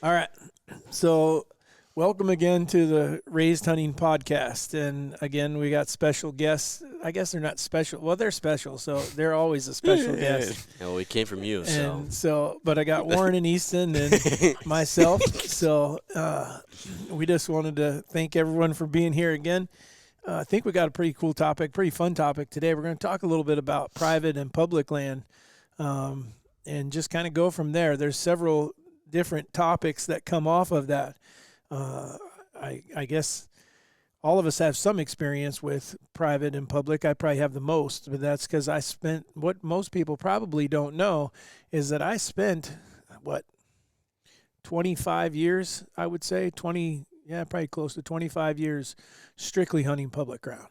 All right. So, welcome again to the Raised Hunting Podcast. And again, we got special guests. I guess they're not special. Well, they're special, so they're always a special guest. No, we came from you, But I got Warren and Easton and myself. So, we just wanted to thank everyone for being here again. I think we got a pretty cool topic, pretty fun topic today. We're going to talk a little bit about private and public land, and just kind of go from there. There's several different topics that come off of that. I guess all of us have some experience with private and public. I probably have the most, but that's because I spent, what most people probably don't know is that I spent, 25 years, I would say, probably close to 25 years strictly hunting public ground.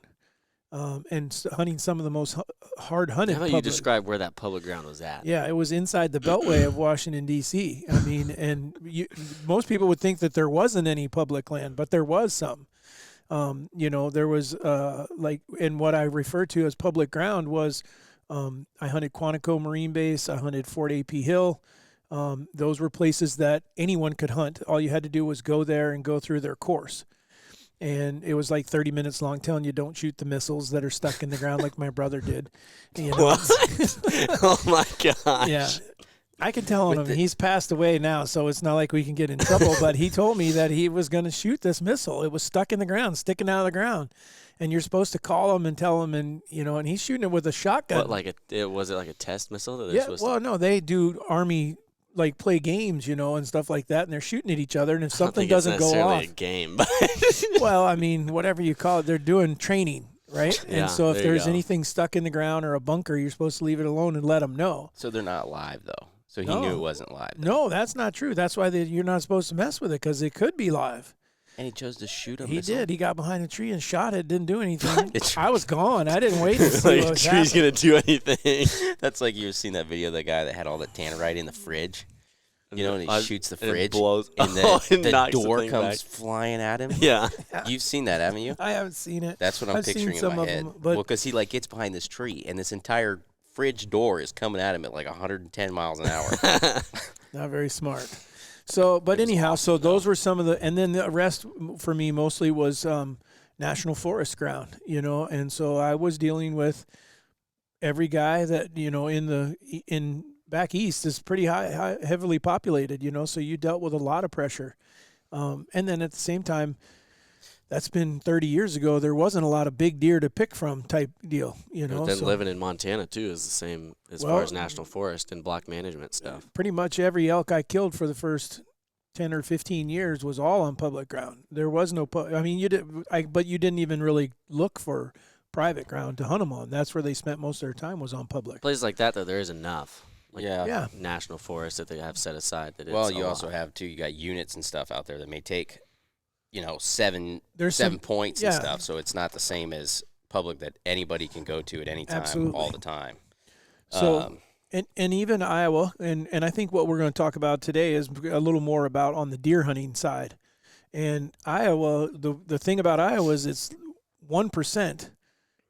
And hunting some of the most hard hunted. How about you describe where that public ground was at? Yeah, it was inside the Beltway of Washington, D.C. I mean, and most people would think that there wasn't any public land, but there was some. There was and what I refer to as public ground was I hunted Quantico Marine Base, I hunted Fort A.P. Hill. Those were places that anyone could hunt. All you had to do was go there and go through their course. And it was like 30 minutes long, telling you don't shoot the missiles that are stuck in the ground like my brother did. What? Oh, my God. Yeah. I can tell him he's passed away now, so it's not like we can get in trouble. But he told me that he was going to shoot this missile. It was stuck in the ground, sticking out of the ground. And you're supposed to call him and tell him, and he's shooting it with a shotgun. What, was it like a test missile? That no, they do Army play games, and stuff like that, and they're shooting at each other, and if something doesn't go off, a game, but well, I mean, whatever you call it, they're doing training, right? Yeah, and so if there's go. anything stuck in the ground or a bunker, you're supposed to leave it alone and let them know. So they're not live, though. So he knew it wasn't live. No, that's not true. That's why you're not supposed to mess with it, because it could be live. And he chose to shoot him. He did. He got behind a tree and shot it. Didn't do anything. I was gone. I didn't wait to see like what was the tree's happening. gonna do anything. That's like you've seen that video of the guy that had all the tannerite in the fridge. And he shoots the fridge, blows, and the door comes flying at him. Yeah. You've seen that, haven't you? I haven't seen it. That's what I'm I've seen picturing in some my of head. them, but because he gets behind this tree, and this entire fridge door is coming at him at like 110 miles an hour. not very smart. So, but anyhow, so those were some of the, and then the rest for me mostly was National Forest ground, and so I was dealing with every guy that in back east is pretty high, heavily populated, so you dealt with a lot of pressure, and then at the same time, that's been 30 years ago. There wasn't a lot of big deer to pick from type deal, But then living in Montana too is the same as far as national forest and block management stuff. Pretty much every elk I killed for the first 10 or 15 years was all on public ground. There was no, but you didn't even really look for private ground to hunt them on. That's where they spent most of their time, was on public. Places like that, though, there is enough. Yeah. National forest that they have set aside. You also have too. You got units and stuff out there that may take, 7 points and stuff. So it's not the same as public that anybody can go to at any time, all the time. So. And even Iowa, and I think what we're going to talk about today is a little more about on the deer hunting side. And Iowa, the thing about Iowa is it's 1%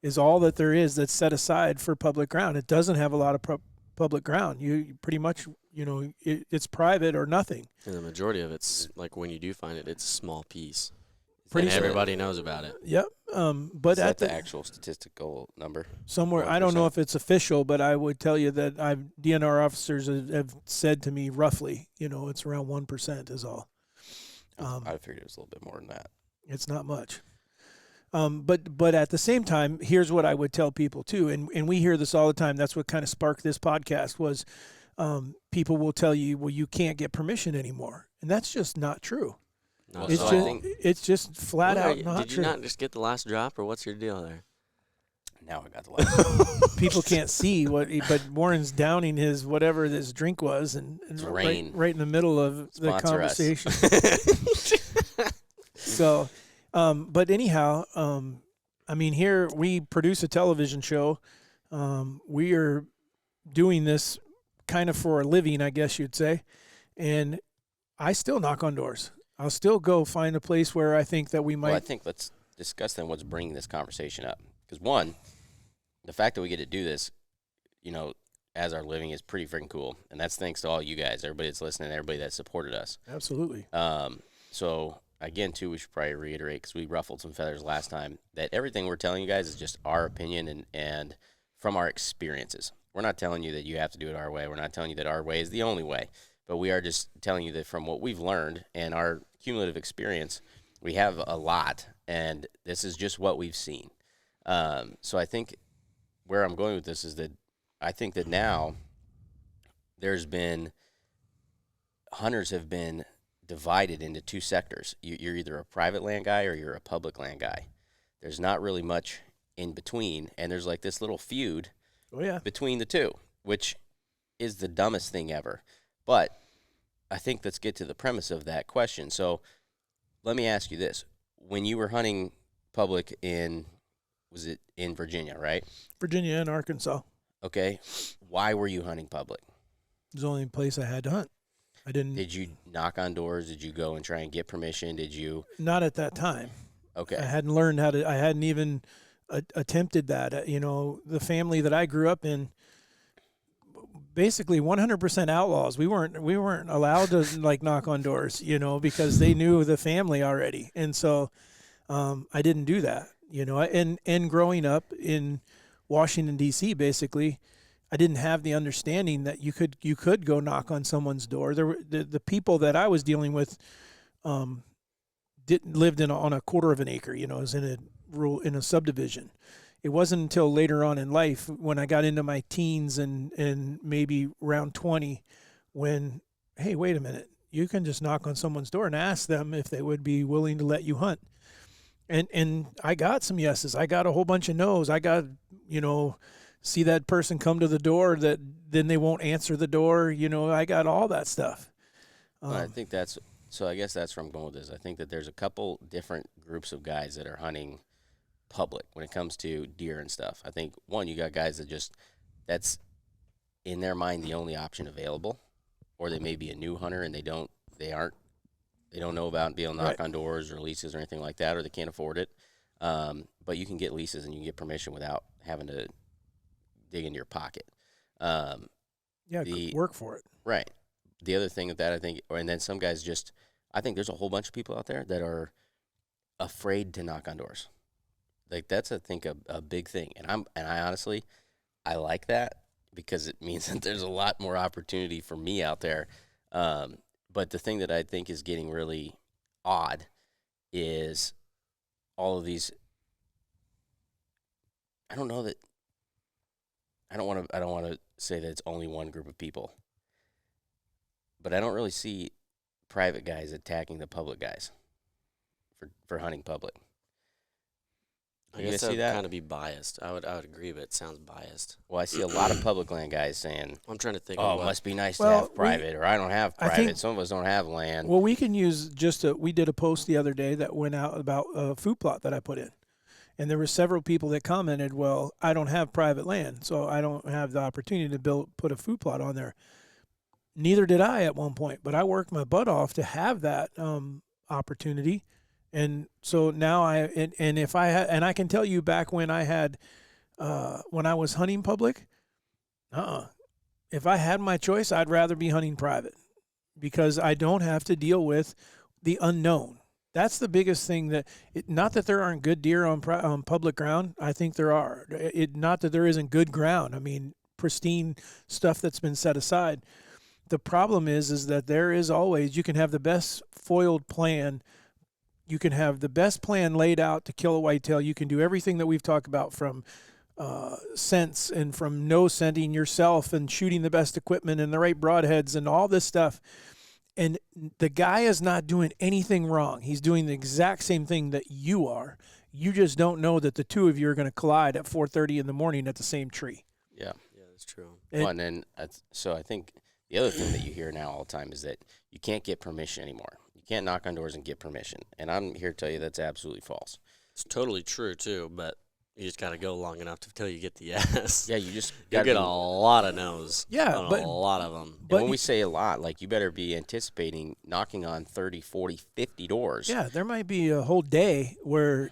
is all that there is that's set aside for public ground. It doesn't have a lot of public ground. You pretty much, it's private or nothing. And the majority of it's, like when you do find it, it's a small piece. Pretty and everybody knows about it. Yep. But is that the actual statistical number? Somewhere, 1%? I don't know if it's official, but I would tell you that DNR officers have said to me roughly, it's around 1% is all. I figured it was a little bit more than that. It's not much. But at the same time, here's what I would tell people too, and we hear this all the time. That's what kind of sparked this podcast was people will tell you, well, you can't get permission anymore, and that's just not true. No, it's just flat out not true. Did you not just get the last drop, or what's your deal there? Now I got the last. People can't see but Warren's downing his whatever this drink was, and right in the middle of the conversation. So, but anyhow, here we produce a television show. We are doing this kind of for a living, I guess you'd say, and I still knock on doors. I'll still go find a place where I think that we might. Well, I think let's discuss then what's bringing this conversation up. Because one, the fact that we get to do this, as our living is pretty freaking cool. And that's thanks to all you guys, everybody that's listening, everybody that supported us. Absolutely. So, again, too, we should probably reiterate, because we ruffled some feathers last time, that everything we're telling you guys is just our opinion and from our experiences. We're not telling you that you have to do it our way. We're not telling you that our way is the only way. But we are just telling you that from what we've learned and our cumulative experience, we have a lot, and this is just what we've seen. So I think where I'm going with this is that I think that now hunters have been divided into two sectors. You're either a private land guy or you're a public land guy. There's not really much in between, and there's like this little feud between the two, which is the dumbest thing ever. But I think let's get to the premise of that question. So let me ask you this. When you were hunting public was it in Virginia, right? Virginia and Arkansas. Okay. Why were you hunting public? It was the only place I had to hunt. I didn't. Did you knock on doors? Did you go and try and get permission? Did you? Not at that time. Okay. I hadn't learned how to. I hadn't even attempted that. You know, the family that I grew up in, basically 100% outlaws. We weren't allowed to like knock on doors, you know, because they knew the family already, and so I didn't do that. You know, and growing up in Washington D.C., basically, I didn't have the understanding that you could go knock on someone's door. There were the people that I was dealing with lived on a quarter of an acre. You know, it was in a subdivision. It wasn't until later on in life, when I got into my teens and maybe around 20, when, hey, wait a minute, you can just knock on someone's door and ask them if they would be willing to let you hunt. And I got some yeses. I got a whole bunch of no's. I got, you know, see that person come to the door that then they won't answer the door. You know, I got all that stuff. I think that's – so I guess that's where I'm going with this. I think that there's a couple different groups of guys that are hunting public when it comes to deer and stuff. I think, one, you got guys that just – that's in their mind the only option available, or they may be a new hunter and they don't know about being able to knock on doors or leases or anything like that, or they can't afford it. But you can get leases and you can get permission without having to dig into your pocket. Work for it. Right. The other thing that I think, and then some guys just, I think there's a whole bunch of people out there that are afraid to knock on doors. Like that's, I think, a big thing. And I honestly, I like that because it means that there's a lot more opportunity for me out there. But the thing that I think is getting really odd is all of these. I don't want to say that it's only one group of people, but I don't really see private guys attacking the public guys for hunting public. I guess that would kind of be biased. I would agree, but it sounds biased. Well, I see a lot of public land guys saying, I'm trying to think. Oh, it must be nice to have private, or I don't have private. Some of us don't have land. Well, we can use we did a post the other day that went out about a food plot that I put in. And there were several people that commented, well, I don't have private land, so I don't have the opportunity to put a food plot on there. Neither did I at one point, but I worked my butt off to have that opportunity. And so now I can tell you back when I had when I was hunting public, if I had my choice, I'd rather be hunting private because I don't have to deal with the unknown. That's the biggest thing. Not that there aren't good deer on public ground. I think there are. Not that there isn't good ground. I mean, pristine stuff that's been set aside. The problem is that there is always, you can have the best foiled plan. You can have the best plan laid out to kill a whitetail. You can do everything that we've talked about, from scents and from no scenting yourself and shooting the best equipment and the right broadheads and all this stuff. And the guy is not doing anything wrong. He's doing the exact same thing that you are. You just don't know that the two of you are going to collide at 4:30 in the morning at the same tree. Yeah, that's true. And then, so I think the other thing that you hear now all the time is that you can't get permission anymore. You can't knock on doors and get permission. And I'm here to tell you that's absolutely false. It's totally true, too, but you just got to go long enough until you get the yes. Yeah, you just got to get a lot of no's. Yeah, but a lot of them. But when we say a lot, like you better be anticipating knocking on 30, 40, 50 doors. Yeah, there might be a whole day where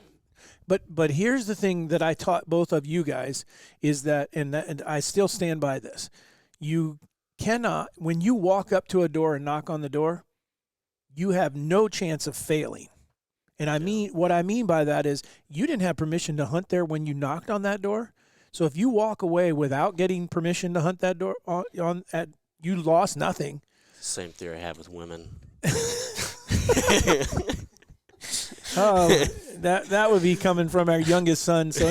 but here's the thing that I taught both of you guys is that and I still stand by this. You cannot, when you walk up to a door and knock on the door, you have no chance of failing. And what I mean by that is you didn't have permission to hunt there when you knocked on that door. So if you walk away without getting permission to hunt that door you lost nothing. Same theory I have with women. That would be coming from our youngest son. So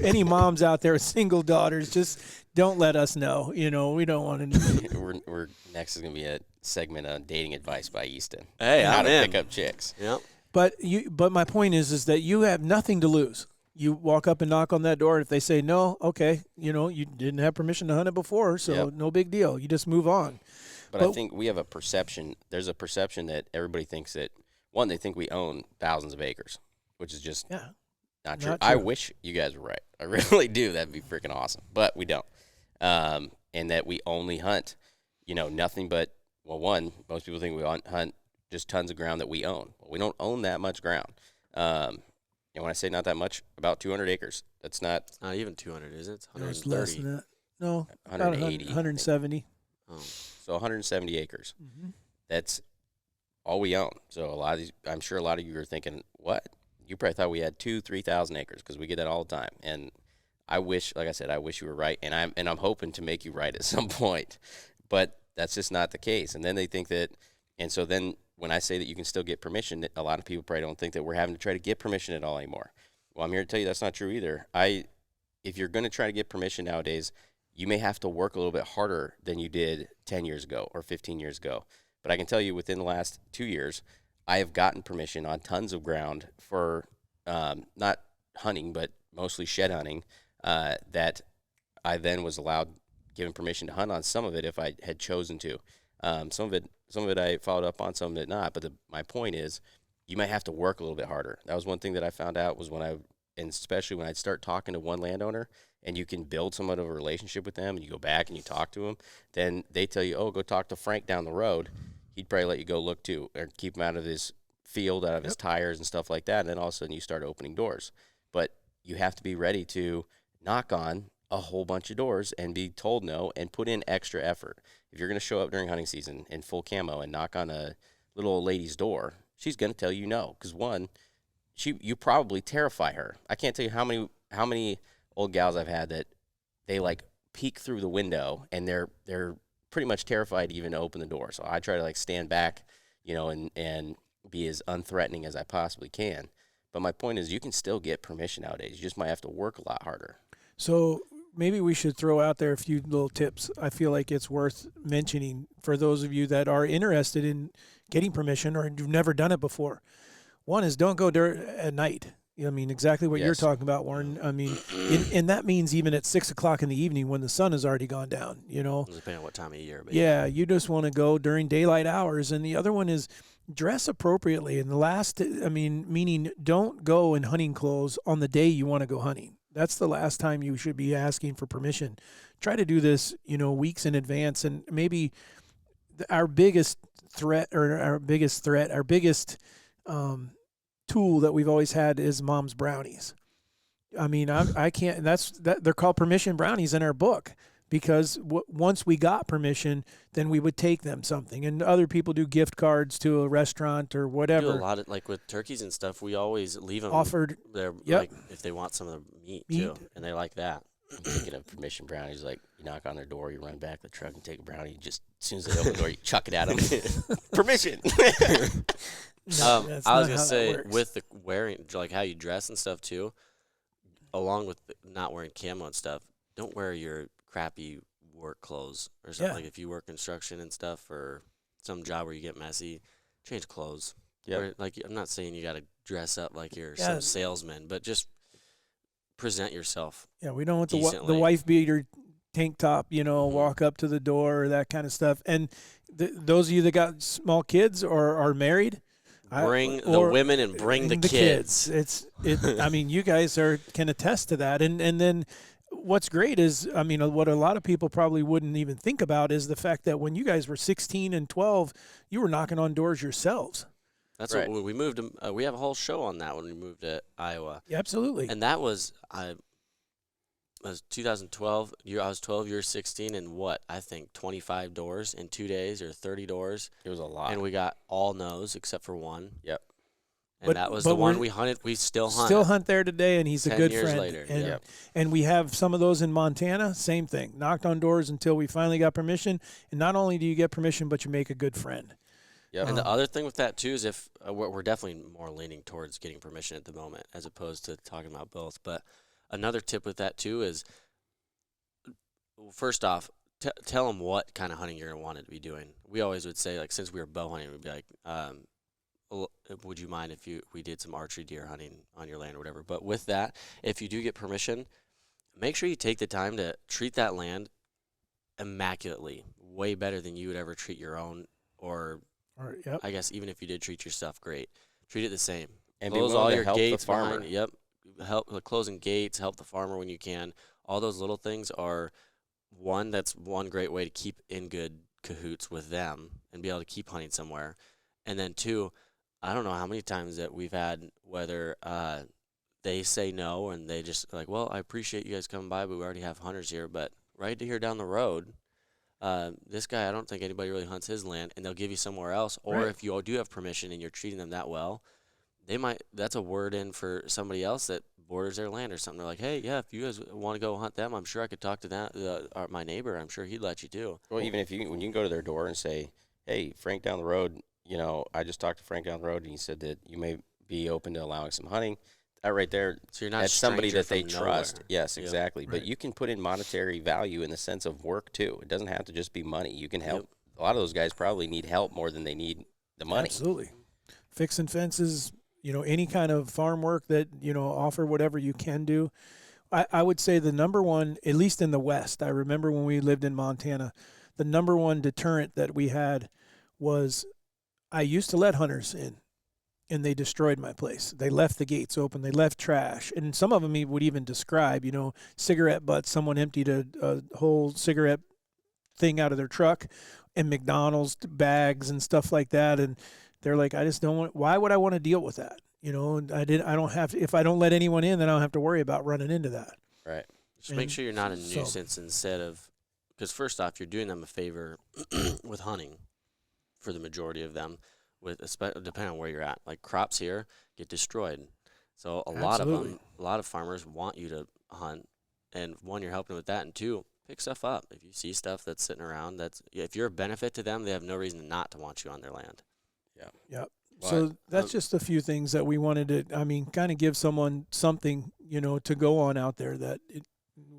any moms out there with single daughters, just don't let us know. We don't want to. We're next is gonna be a segment on dating advice by Easton. Hey, how I'm to in. pick up chicks. Yep. But my point is that you have nothing to lose. You walk up and knock on that door. If they say no, okay, you didn't have permission to hunt it before, so no big deal. You just move on. But I think we have a perception. There's a perception that everybody thinks that, one, they think we own thousands of acres, which is just not true. I wish you guys were right. I really do. That'd be freaking awesome. But we don't. And that we only hunt, nothing but, well, one, most people think we hunt just tons of ground that we own. Well, we don't own that much ground. And when I say not that much, about 200 acres. That's not. It's not even 200, is it? It's 130. It's less than that. No, 180. 170. Oh. So 170 acres. Mm-hmm. That's all we own. So a lot of these, I'm sure a lot of you are thinking, what? You probably thought we had 3,000 acres because we get that all the time. And I wish, like I said, I wish you were right. And I'm hoping to make you right at some point. But that's just not the case. And then they think that, and so then when I say that you can still get permission, a lot of people probably don't think that we're having to try to get permission at all anymore. Well, I'm here to tell you that's not true either. If you're going to try to get permission nowadays, you may have to work a little bit harder than you did 10 years ago or 15 years ago. But I can tell you within the last 2 years, I have gotten permission on tons of ground for not hunting, but mostly shed hunting, that I then was given permission to hunt on some of it if I had chosen to. Some of it I followed up on, some of it not. But my point is, you might have to work a little bit harder. That was one thing that I found out was and especially when I'd start talking to one landowner, and you can build somewhat of a relationship with them, and you go back and you talk to them, then they tell you, oh, go talk to Frank down the road. He'd probably let you go look too, or keep him out of his field, out of his tires and stuff like that. And then all of a sudden you start opening doors. But you have to be ready to knock on a whole bunch of doors and be told no and put in extra effort. If you're going to show up during hunting season in full camo and knock on a little old lady's door, she's going to tell you no. Because one, you probably terrify her. I can't tell you how many old gals I've had that they like peek through the window and they're pretty much terrified to even open the door. So I try to like stand back, and be as unthreatening as I possibly can. But my point is, you can still get permission nowadays. You just might have to work a lot harder. So maybe we should throw out there a few little tips. I feel like it's worth mentioning for those of you that are interested in getting permission or you've never done it before. One is don't go at night. I mean, exactly what you're talking about, Warren. I mean, and that means even at 6 o'clock in the evening when the sun has already gone down, Depending on what time of year. But yeah, you just want to go during daylight hours. And the other one is dress appropriately. And the last, meaning don't go in hunting clothes on the day you want to go hunting. That's the last time you should be asking for permission. Try to do this, weeks in advance. And maybe our biggest tool that we've always had is Mom's brownies. I mean, I can't. They're called permission brownies in our book because once we got permission, then we would take them something. And other people do gift cards to a restaurant or whatever. We do a lot of like with turkeys and stuff. We always leave them offered. Like if they want some of the meat too, and they like that. Thinking of permission brownies, like you knock on their door, you run back to the truck and take a brownie. Just as soon as they open the door, you chuck it at them. Permission. I was gonna say with the wearing, like how you dress and stuff too, along with not wearing camo and stuff. Don't wear your crappy work clothes or something. Like if you work construction and stuff or some job where you get messy, change clothes. Yeah. Like I'm not saying you got to dress up like you're some salesman, but just present yourself. Yeah, we don't want the wife beater tank top, walk up to the door or that kind of stuff. And those of you that got small kids or are married, bring the women and bring the kids. I mean, you guys can attest to that. And then what's great is, what a lot of people probably wouldn't even think about is the fact that when you guys were 16 and 12, you were knocking on doors yourselves. That's right. What we moved. We have a whole show on that when we moved to Iowa. Yeah, absolutely. And that was was 2012. I was 12, you were 16, and what? I think 25 doors in 2 days or 30 doors. It was a lot. And we got all no's except for one. Yep. And that was the one we hunted. We still hunt. Still hunt there today, and he's a 10 good years friend. later. And we have some of those in Montana. Same thing. Knocked on doors until we finally got permission. And not only do you get permission, but you make a good friend. Yep. And the other thing with that, too, is if we're definitely more leaning towards getting permission at the moment as opposed to talking about both. But another tip with that, too, is first off, tell them what kind of hunting you're going to want to be doing. We always would say, like, since we were bow hunting, we'd be like, would you mind if we did some archery deer hunting on your land or whatever? But with that, if you do get permission, make sure you take the time to treat that land immaculately, way better than you would ever treat your own, or yep. I guess even if you did treat your stuff great, treat it the same. And close be all to your help gates the farmer. behind. Yep, help closing gates, help the farmer when you can. All those little things are that's one great way to keep in good cahoots with them and be able to keep hunting somewhere. And then two, I don't know how many times that we've had whether they say no and they just like, well, I appreciate you guys coming by, but we already have hunters here. But right here down the road, this guy, I don't think anybody really hunts his land, and they'll give you somewhere else. Or right. if you do have permission and you're treating them that well, that's a word in for somebody else that borders their land or something. They're like, hey, yeah, if you guys want to go hunt them, I'm sure I could talk to my neighbor. I'm sure he'd let you do. Well, even when you can go to their door and say, hey, Frank down the road, I just talked to Frank down the road, and he said that you may be open to allowing some hunting. That right there, so you're not that's somebody that they nowhere. trust. Yes, exactly. Yep. But Right. you can put in monetary value in the sense of work, too. It doesn't have to just be money. You can help. Yep. A lot of those guys probably need help more than they need the money. Absolutely. Fixing fences, any kind of farm work that, offer whatever you can do. I would say the number one, at least in the West, I remember when we lived in Montana, the number one deterrent that we had was I used to let hunters in, and they destroyed my place. They left the gates open. They left trash. And some of them would even describe, cigarette butts. Someone emptied a whole cigarette thing out of their truck, and McDonald's bags and stuff like that. And they're like, I just don't want, why would I want to deal with that? I don't have to, if I don't let anyone in, then I don't have to worry about running into that. Right. Just make sure you're not a nuisance instead of, because first off, you're doing them a favor with hunting for the majority of them, depending on where you're at. Like crops here get destroyed. So a lot of farmers want you to hunt, and one, you're helping with that, and two, pick stuff up. If you see stuff that's sitting around, if you're a benefit to them, they have no reason not to want you on their land. Yeah. Yep. So that's just a few things that we wanted to, kind of give someone something, to go on out there that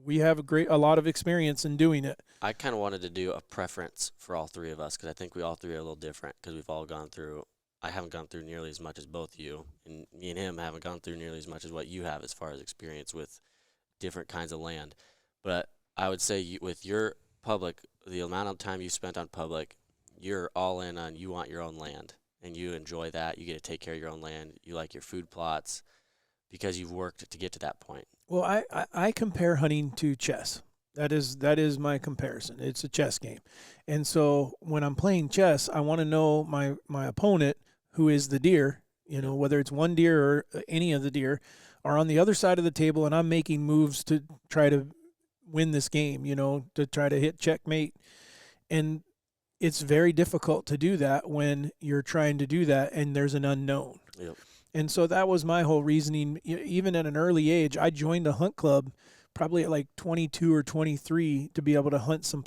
we have a lot of experience in doing it. I kind of wanted to do a preference for all three of us because I think we all three are a little different because we've all gone through. I haven't gone through nearly as much as both you, and me and him haven't gone through nearly as much as what you have as far as experience with different kinds of land. But I would say with your public, the amount of time you spent on public, you're all in on you want your own land, and you enjoy that. You get to take care of your own land. You like your food plots because you've worked to get to that point. Well, I compare hunting to chess. That is my comparison. It's a chess game. And so when I'm playing chess, I want to know my opponent, who is the deer, whether it's one deer or any of the deer, are on the other side of the table, and I'm making moves to try to win this game, to try to hit checkmate. And it's very difficult to do that when you're trying to do that and there's an unknown. Yep. And so that was my whole reasoning. Even at an early age, I joined a hunt club probably at like 22 or 23 to be able to hunt some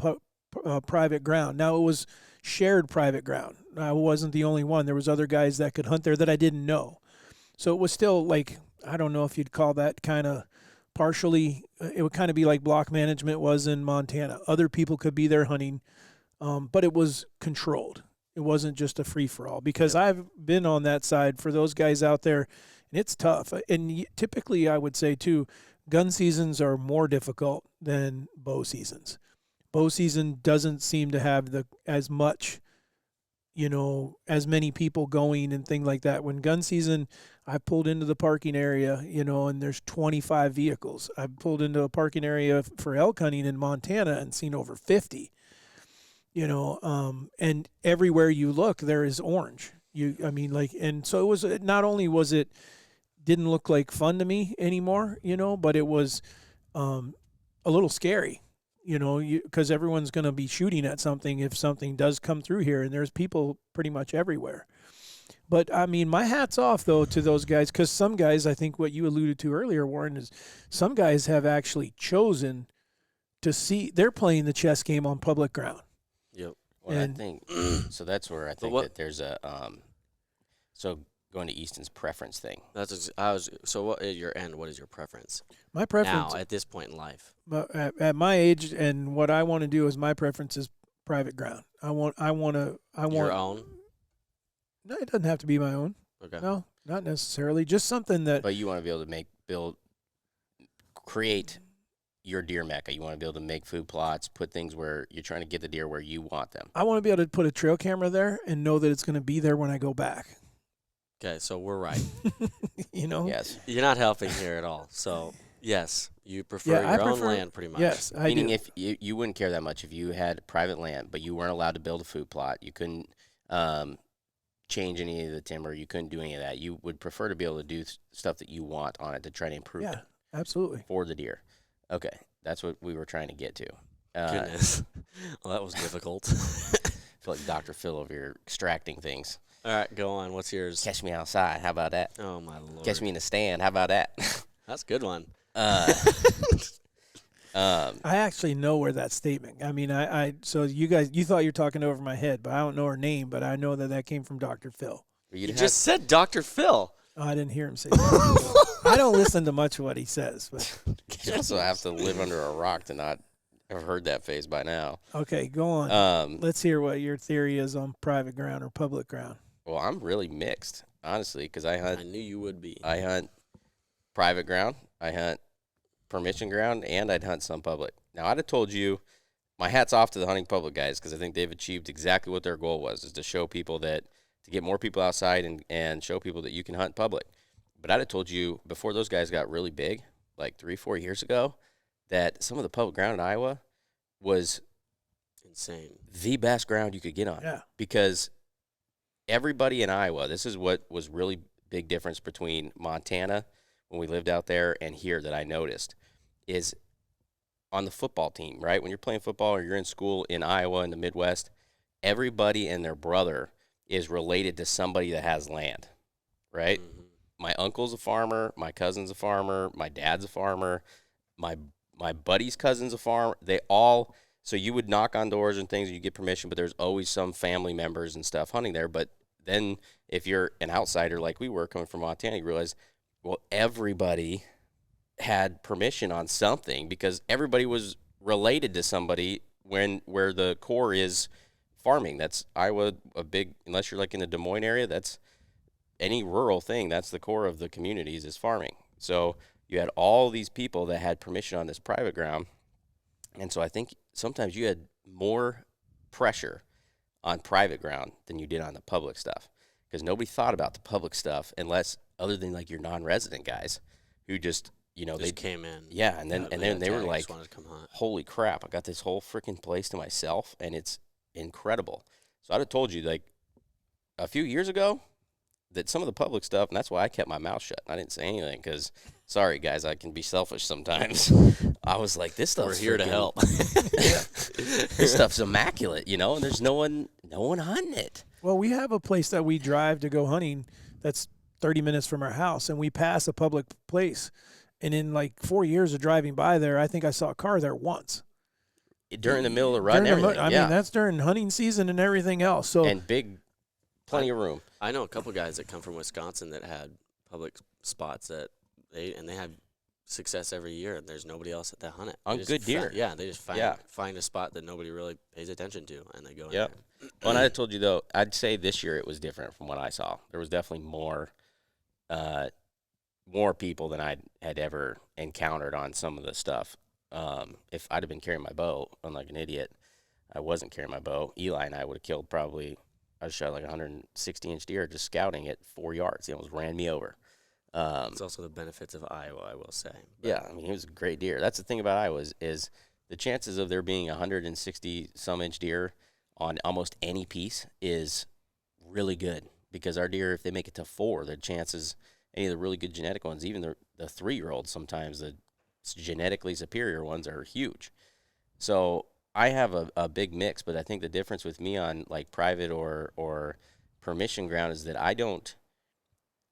private ground. Now, it was shared private ground. I wasn't the only one. There was other guys that could hunt there that I didn't know. So it was still like, I don't know if you'd call that kind of partially, it would kind of be like block management was in Montana. Other people could be there hunting, but it was controlled. It wasn't just a free-for-all because I've been on that side for those guys out there, and it's tough. And typically I would say, too, gun seasons are more difficult than bow seasons. Bow season doesn't seem to have as much, as many people going and things like that. When gun season, I pulled into the parking area, and there's 25 vehicles. I pulled into a parking area for elk hunting in Montana and seen over 50. And everywhere you look, there is orange. And so it was, not only was it, didn't look like fun to me anymore, but it was, a little scary, because everyone's going to be shooting at something if something does come through here, and there's people pretty much everywhere. But, I mean, my hat's off, though, to those guys, because some guys, I think what you alluded to earlier, Warren, is some guys have actually chosen to see – they're playing the chess game on public ground. Yep. Well, I think – so that's where I think that there's a so going to Easton's preference thing. So what is your end? What is your preference? My preference – now, at this point in life. At my age and what I want to do is my preference is private ground. I want your own? No, it doesn't have to be my own. Okay. No, not necessarily. Just something that. But you want to be able to create your deer mecca. You want to be able to make food plots, put things where you're trying to get the deer where you want them. I want to be able to put a trail camera there and know that it's going to be there when I go back. Okay, so we're right. Yes. You're not helping here at all. So yes, you prefer your own land pretty much. Yes, I Meaning do. if you wouldn't care that much if you had private land, but you weren't allowed to build a food plot. You couldn't change any of the timber. You couldn't do any of that. You would prefer to be able to do stuff that you want on it to try to improve it. Yeah, absolutely. For the deer. Okay, that's what we were trying to get to. Goodness. Well, that was difficult. I feel like Dr. Phil over here extracting things. All right, go on. What's yours? Catch me outside. How about that? Oh, my Lord. Catch me in the stand. How about that? That's a good one. I actually know where that statement. I mean, so you guys, you thought you were talking over my head, but I don't know her name, but I know that came from Dr. Phil. You just said Dr. Phil. Oh, I didn't hear him say that. I don't listen to much of what he says. But you also have to live under a rock to not have heard that phrase by now. Okay, go on. Let's hear what your theory is on private ground or public ground. Well, I'm really mixed, honestly, because I hunt. I knew you would be. I hunt private ground. I hunt permission ground, and I'd hunt some public. Now, I'd have told you, my hat's off to the hunting public guys because I think they've achieved exactly what their goal was, is to show people that, to get more people outside and show people that you can hunt public. But I'd have told you, before those guys got really big, like 3-4 years ago, that some of the public ground in Iowa was insane. The best ground you could get on. Yeah. Because everybody in Iowa, this is what was really big difference between Montana when we lived out there and here that I noticed, is on the football team, right? When you're playing football or you're in school in Iowa in the Midwest, everybody and their brother is related to somebody that has land, right? Mm-hmm. My uncle's a farmer, my cousin's a farmer, my dad's a farmer, my buddy's cousin's a farmer. They all, so you would knock on doors and things and you get permission, but there's always some family members and stuff hunting there. But then if you're an outsider like we were coming from Montana, you realize, well, everybody had permission on something because everybody was related to somebody where the core is farming. That's Iowa, unless you're like in the Des Moines area, that's any rural thing. That's the core of the communities is farming. So you had all these people that had permission on this private ground. And so I think sometimes you had more pressure on private ground than you did on the public stuff because nobody thought about the public stuff unless other than like your non-resident guys who just, they came in. Yeah. And then they were like, wanted to come hunt. Holy crap, I got this whole freaking place to myself and it's incredible. So I'd have told you like a few years ago that some of the public stuff, and that's why I kept my mouth shut. I didn't say anything because, sorry guys, I can be selfish sometimes. I was like, this stuff's We're here to help. This stuff's immaculate, and there's no one hunting it. Well, we have a place that we drive to go hunting that's 30 minutes from our house, and we pass a public place. And in like 4 years of driving by there, I think I saw a car there once. During the middle of the rut and everything. I mean, that's during hunting season and everything else. So and plenty of room. I know a couple guys that come from Wisconsin that had public spots that they had success every year, and there's nobody else that hunt it. On good deer. They just find a spot that nobody really pays attention to, and they go in there. Well, and I told you, though, I'd say this year it was different from what I saw. There was definitely more people than I had ever encountered on some of the stuff. If I'd have been carrying my bow, unlike an idiot, I wasn't carrying my bow. Eli and I would have killed probably, I shot like a 160-inch deer just scouting at 4 yards. He almost ran me over. It's also the benefits of Iowa, I will say. Yeah, I mean, he was a great deer. That's the thing about Iowa is the chances of there being 160-some-inch deer on almost any piece is really good because our deer, if they make it to 4, the chances, any of the really good genetic ones, even the 3-year-olds sometimes, genetically superior ones are huge. So I have a big mix, but I think the difference with me on like private or permission ground is that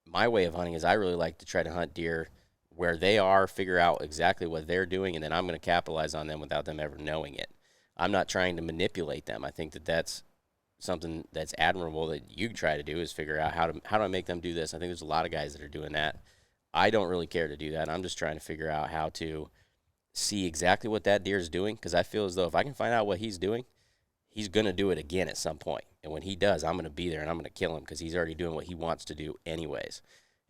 my way of hunting is I really like to try to hunt deer where they are, figure out exactly what they're doing, and then I'm going to capitalize on them without them ever knowing it. I'm not trying to manipulate them. I think that that's something that's admirable that you try to do, is figure out how do I make them do this. I think there's a lot of guys that are doing that. I don't really care to do that. I'm just trying to figure out how to see exactly what that deer is doing, because I feel as though if I can find out what he's doing, he's going to do it again at some point. And when he does, I'm going to be there and I'm going to kill him, because he's already doing what he wants to do anyways.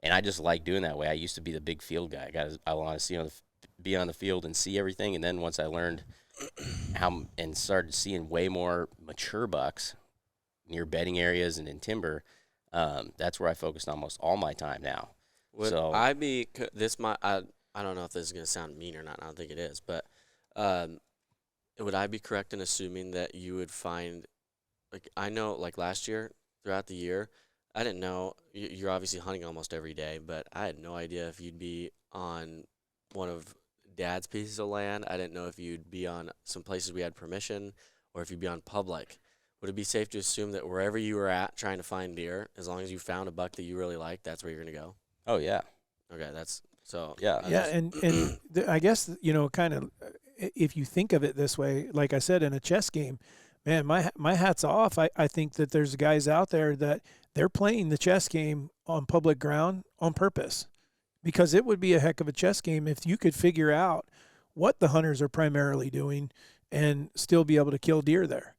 And I just like doing that way. I used to be the big field guy. I want to be on the field and see everything. And then once I learned and started seeing way more mature bucks near bedding areas and in timber, that's where I focused almost all my time now. Would I be this? I don't know if this is going to sound mean or not. I don't think it is, but would I be correct in assuming that you would find, like, I know, like last year throughout the year, I didn't know you're obviously hunting almost every day, but I had no idea if you'd be on one of Dad's pieces of land. I didn't know if you'd be on some places we had permission, or if you'd be on public. Would it be safe to assume that wherever you were at trying to find deer, as long as you found a buck that you really liked, that's where you're going to go? Oh, yeah. Okay, that's so. Yeah. I guess, kind of, if you think of it this way, like I said, in a chess game, man, my hat's off. I think that there's guys out there that they're playing the chess game on public ground on purpose, because it would be a heck of a chess game if you could figure out what the hunters are primarily doing and still be able to kill deer there.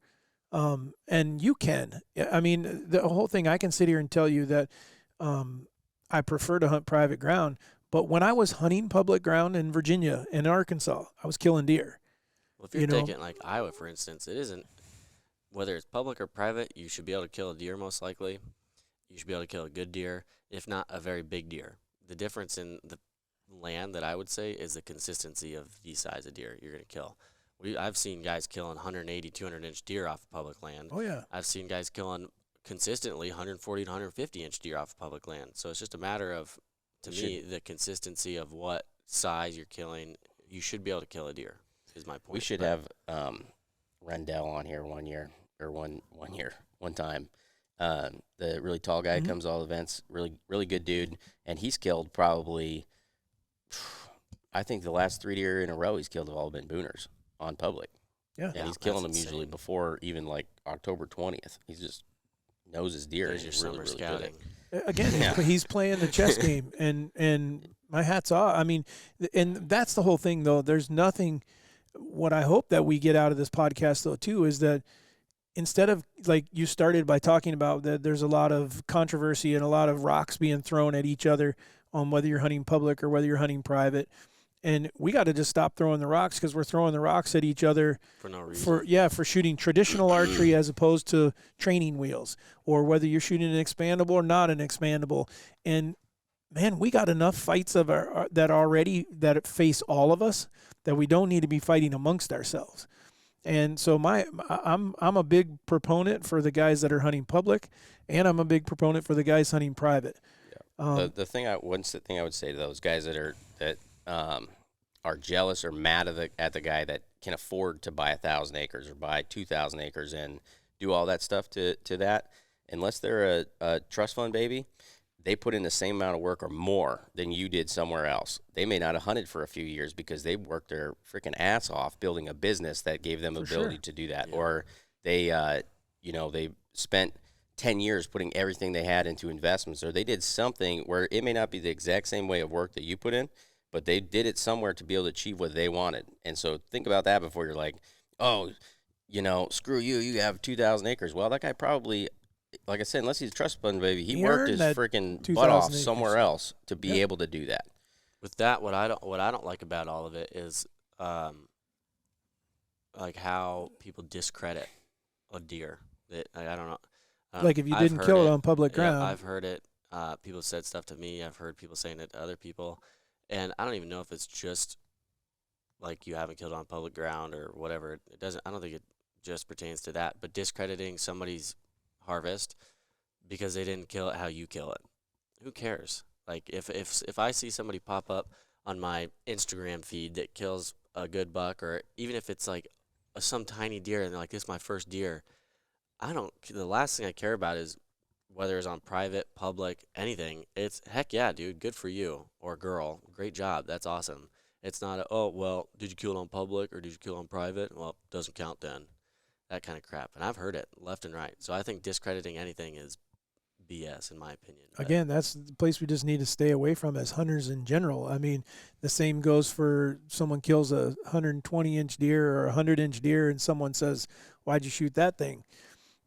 And you can. I mean, the whole thing, I can sit here and tell you that I prefer to hunt private ground, but when I was hunting public ground in Virginia and Arkansas, I was killing deer. Well, if you're taking like Iowa, for instance, it isn't, whether it's public or private, you should be able to kill a deer most likely. You should be able to kill a good deer, if not a very big deer. The difference in the land that I would say is the consistency of the size of deer you're going to kill. I've seen guys killing 180, 200-inch deer off of public land. Oh, yeah. I've seen guys killing consistently 140 to 150-inch deer off of public land. So it's just a matter of, to me, the consistency of what size you're killing. You should be able to kill a deer, is my point. We should have Rendell on here one time. The really tall guy comes to all events, really good dude, and he's killed probably, I think the last 3 deer in a row he's killed have all been booners on public. Yeah. And he's killing them usually before even like October 20th. He just knows his deer. There's your summer scouting. Again, he's playing the chess game, and my hat's off. I mean, and that's the whole thing, though. There's nothing. What I hope that we get out of this podcast, though, too, is that instead of, like you started by talking about, that there's a lot of controversy and a lot of rocks being thrown at each other on whether you're hunting public or whether you're hunting private. And we got to just stop throwing the rocks, because we're throwing the rocks at each other for no reason. For shooting traditional archery as opposed to training wheels, or whether you're shooting an expandable or not an expandable. And man, we got enough fights that face all of us, that we don't need to be fighting amongst ourselves. And so I'm a big proponent for the guys that are hunting public, and I'm a big proponent for the guys hunting private. Yeah. The thing I would say to those guys that are jealous or mad at the guy that can afford to buy 1,000 acres or buy 2,000 acres and do all that stuff to that, unless they're a trust fund baby, they put in the same amount of work or more than you did somewhere else. They may not have hunted for a few years because they worked their freaking ass off building a business that gave them ability to do that. Yeah. Or they spent 10 years putting everything they had into investments, or they did something where it may not be the exact same way of work that you put in, but they did it somewhere to be able to achieve what they wanted. And so think about that before you're like, oh, screw you, you have 2,000 acres. Well, that guy probably, like I said, unless he's a trust fund baby, he worked his freaking butt off somewhere else to be able to do that. With that, what I don't like about all of it is like how people discredit a deer. I don't know. Like if you didn't kill it on public ground. I've heard it. People said stuff to me. I've heard people saying it to other people. And I don't even know if it's just like you haven't killed on public ground or whatever. It doesn't. I don't think it just pertains to that. But discrediting somebody's harvest because they didn't kill it how you kill it. Who cares? Like if I see somebody pop up on my Instagram feed that kills a good buck, or even if it's like some tiny deer and they're like, this is my first deer. The last thing I care about is whether it's on private, public, anything. It's heck yeah, dude, good for you or girl. Great job. That's awesome. It's not oh, well, did you kill it on public or did you kill it on private? Well, doesn't count then. That kind of crap. And I've heard it left and right. So I think discrediting anything is BS in my opinion. Again, that's the place we just need to stay away from as hunters in general. I mean, the same goes for someone kills a 120-inch deer or a 100-inch deer and someone says, why'd you shoot that thing?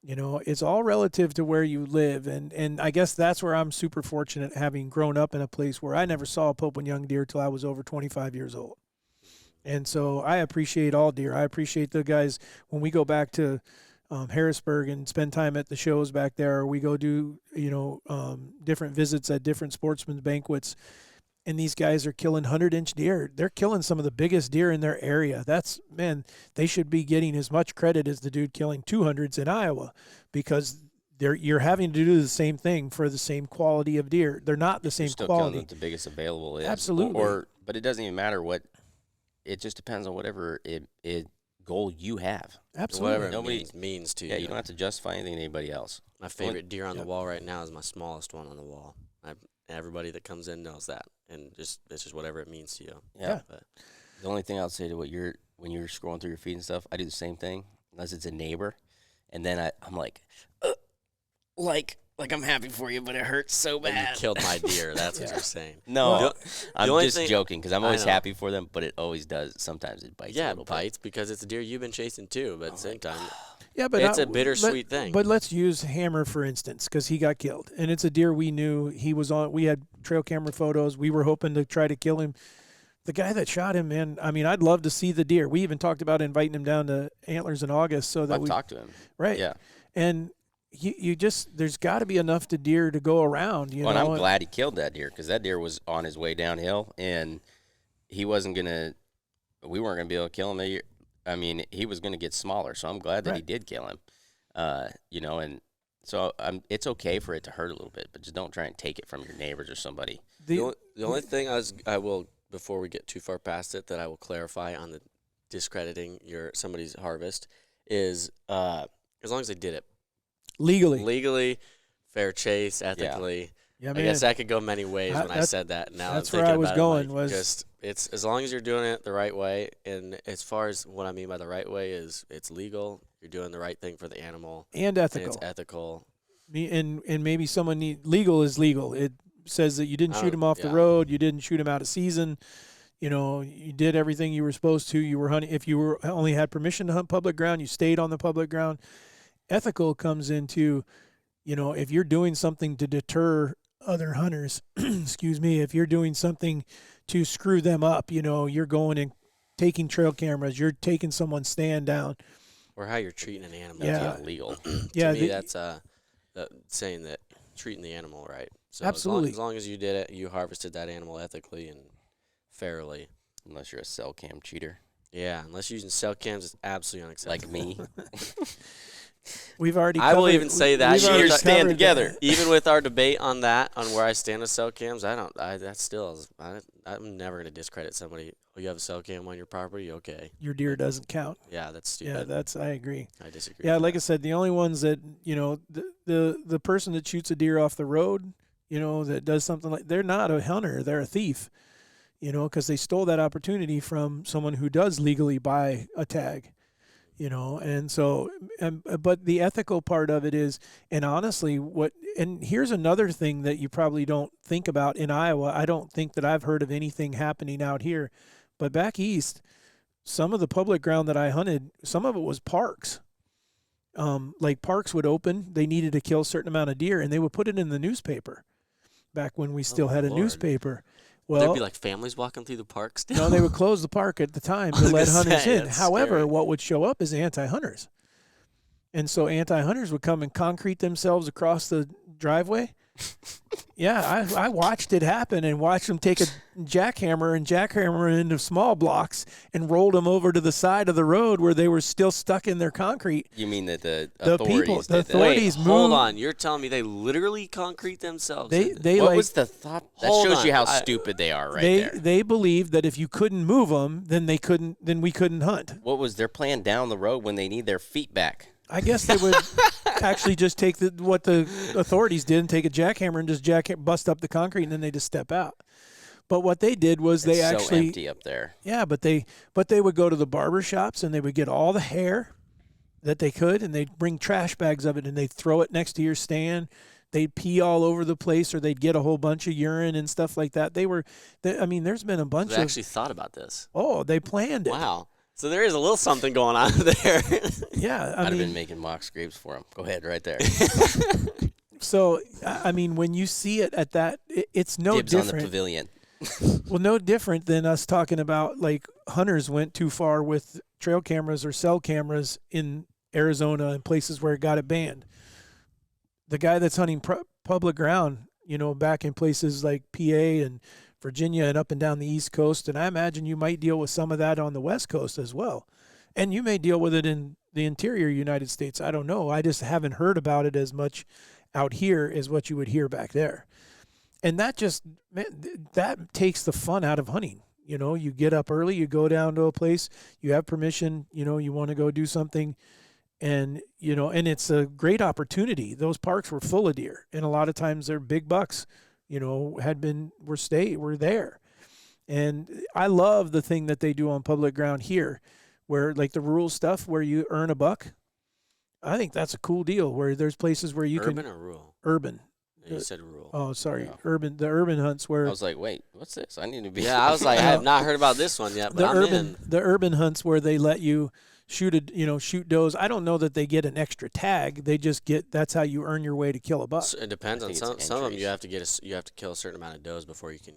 You know, it's all relative to where you live. And I guess that's where I'm super fortunate, having grown up in a place where I never saw a Pope and Young deer till I was over 25 years old. And so I appreciate all deer. I appreciate the guys when we go back to Harrisburg and spend time at the shows back there, or we go do, different visits at different sportsmen's banquets. And these guys are killing 100-inch deer. They're killing some of the biggest deer in their area. They should be getting as much credit as the dude killing 200s in Iowa, because you're having to do the same thing for the same quality of deer. They're not the same still quality. Killing the biggest available is. Absolutely. But it doesn't even matter what. It just depends on whatever goal you have. Absolutely. Whatever it means to you. Yeah, you don't have to justify anything to anybody else. My favorite deer on the wall right now is my smallest one on the wall. Everybody that comes in knows that, and it's just whatever it means to you. Yeah. But the only thing I'll say to when you're scrolling through your feed and stuff, I do the same thing, unless it's a neighbor, and then I'm like I'm happy for you, but it hurts so bad. You killed my deer. That's what you're saying. No, I'm just joking, because I'm always happy for them, but it always does. Sometimes it bites. Yeah, it bites because it's a deer you've been chasing too. But at the same time. Yeah, but it's a bittersweet thing. But let's use Hammer, for instance, because he got killed. And it's a deer we knew. He was on. We had trail camera photos. We were hoping to try to kill him. The guy that shot him, man, I mean, I'd love to see the deer. We even talked about inviting him down to Antlers in August so that I've talked to him. Right. Yeah. And you just, there's got to be enough to deer to go around. You know? And I'm glad he killed that deer, because that deer was on his way downhill, and we weren't going to be able to kill him. I mean, he was going to get smaller, so I'm glad that he did kill him. And so it's okay for it to hurt a little bit, but just don't try and take it from your neighbors or somebody. The only thing I will, before we get too far past it, that I will clarify on the discrediting somebody's harvest is as long as they did it legally, fair chase, ethically. Yeah, I guess that could go many ways when I said that. Now that's where I was going. It's as long as you're doing it the right way, and as far as what I mean by the right way is it's legal. You're doing the right thing for the animal and ethical. And it's ethical. And maybe someone legal is legal. It says that you didn't shoot him off the road. You didn't shoot him out of season. You did everything you were supposed to. You were hunting. If you only had permission to hunt public ground, you stayed on the public ground. Ethical comes into, if you're doing something to deter other hunters, if you're doing something to screw them up, you're going and taking trail cameras, you're taking someone's stand down. Or how you're treating an animal. That's illegal. To me, that's saying that treating the animal right. So absolutely. As long as you did it, you harvested that animal ethically and fairly. Unless you're a cell cam cheater. Yeah, unless you're using cell cams, it's absolutely unacceptable. Like me. We've already. I will even say that. Cheaters stand together. Even with our debate on that, on where I stand with cell cams, I'm never going to discredit somebody. Oh, you have a cell cam on your property? Okay. Your deer doesn't count. Yeah, that's stupid. Yeah, I agree. I disagree. Yeah, like I said, the only ones that, the person that shoots a deer off the road, that does something like, they're not a hunter, they're a thief, because they stole that opportunity from someone who does legally buy a tag. And so, but the ethical part of it is, and honestly, and here's another thing that you probably don't think about in Iowa. I don't think that I've heard of anything happening out here, but back east, some of the public ground that I hunted, some of it was parks. Like parks would open, they needed to kill a certain amount of deer, and they would put it in the newspaper back when we still had a newspaper. Well, there'd be like families walking through the park still? No, they would close the park at the time to let hunters in. However, what would show up is anti-hunters. And so anti-hunters would come and concrete themselves across the driveway, Yeah, I watched it happen and watched them take a jackhammer into small blocks and rolled them over to the side of the road where they were still stuck in their concrete. You mean that the authorities did that? Wait, hold on. You're telling me they literally concrete themselves? What was the thought? That shows you how stupid they are there. They believed that if you couldn't move them, then we couldn't hunt. What was their plan down the road when they need their feet back? I guess they would actually just take what the authorities did and take a jackhammer and just bust up the concrete, and then they just step out. But what they did was it's they actually so empty up there. Yeah, but they would go to the barber shops and they would get all the hair that they could, and they'd bring trash bags of it and they'd throw it next to your stand. They'd pee all over the place, or they'd get a whole bunch of urine and stuff like that. There's been a bunch of. They actually thought about this. Oh, they planned it. Wow. So there is a little something going on there. Yeah, I'd have been making mock scrapes for them. Go ahead, right there. So, when you see it at that, it's no Dibs different. on the pavilion. Well, no different than us talking about like hunters went too far with trail cameras or cell cameras in Arizona and places where it got it banned. The guy that's hunting public ground, back in places like PA and Virginia and up and down the East Coast, and I imagine you might deal with some of that on the West Coast as well. And you may deal with it in the interior United States. I don't know. I just haven't heard about it as much out here as what you would hear back there. And that takes the fun out of hunting. You get up early, you go down to a place, you have permission, you want to go do something. And, and it's a great opportunity. Those parks were full of deer. And a lot of times they're big bucks, were there. And I love the thing that they do on public ground here, where like the rural stuff where you earn a buck. I think that's a cool deal where there's places where you Urban or rural? Urban. You said rural. Oh, sorry. Yeah. The urban hunts where I was like, wait, what's this? I need to be. Yeah, I was like, I have not heard about this one yet. But the urban hunts where they let you shoot does. I don't know that they get an extra tag. They just that's how you earn your way to kill a buck. So it depends on some of them. You have to kill a certain amount of does before you can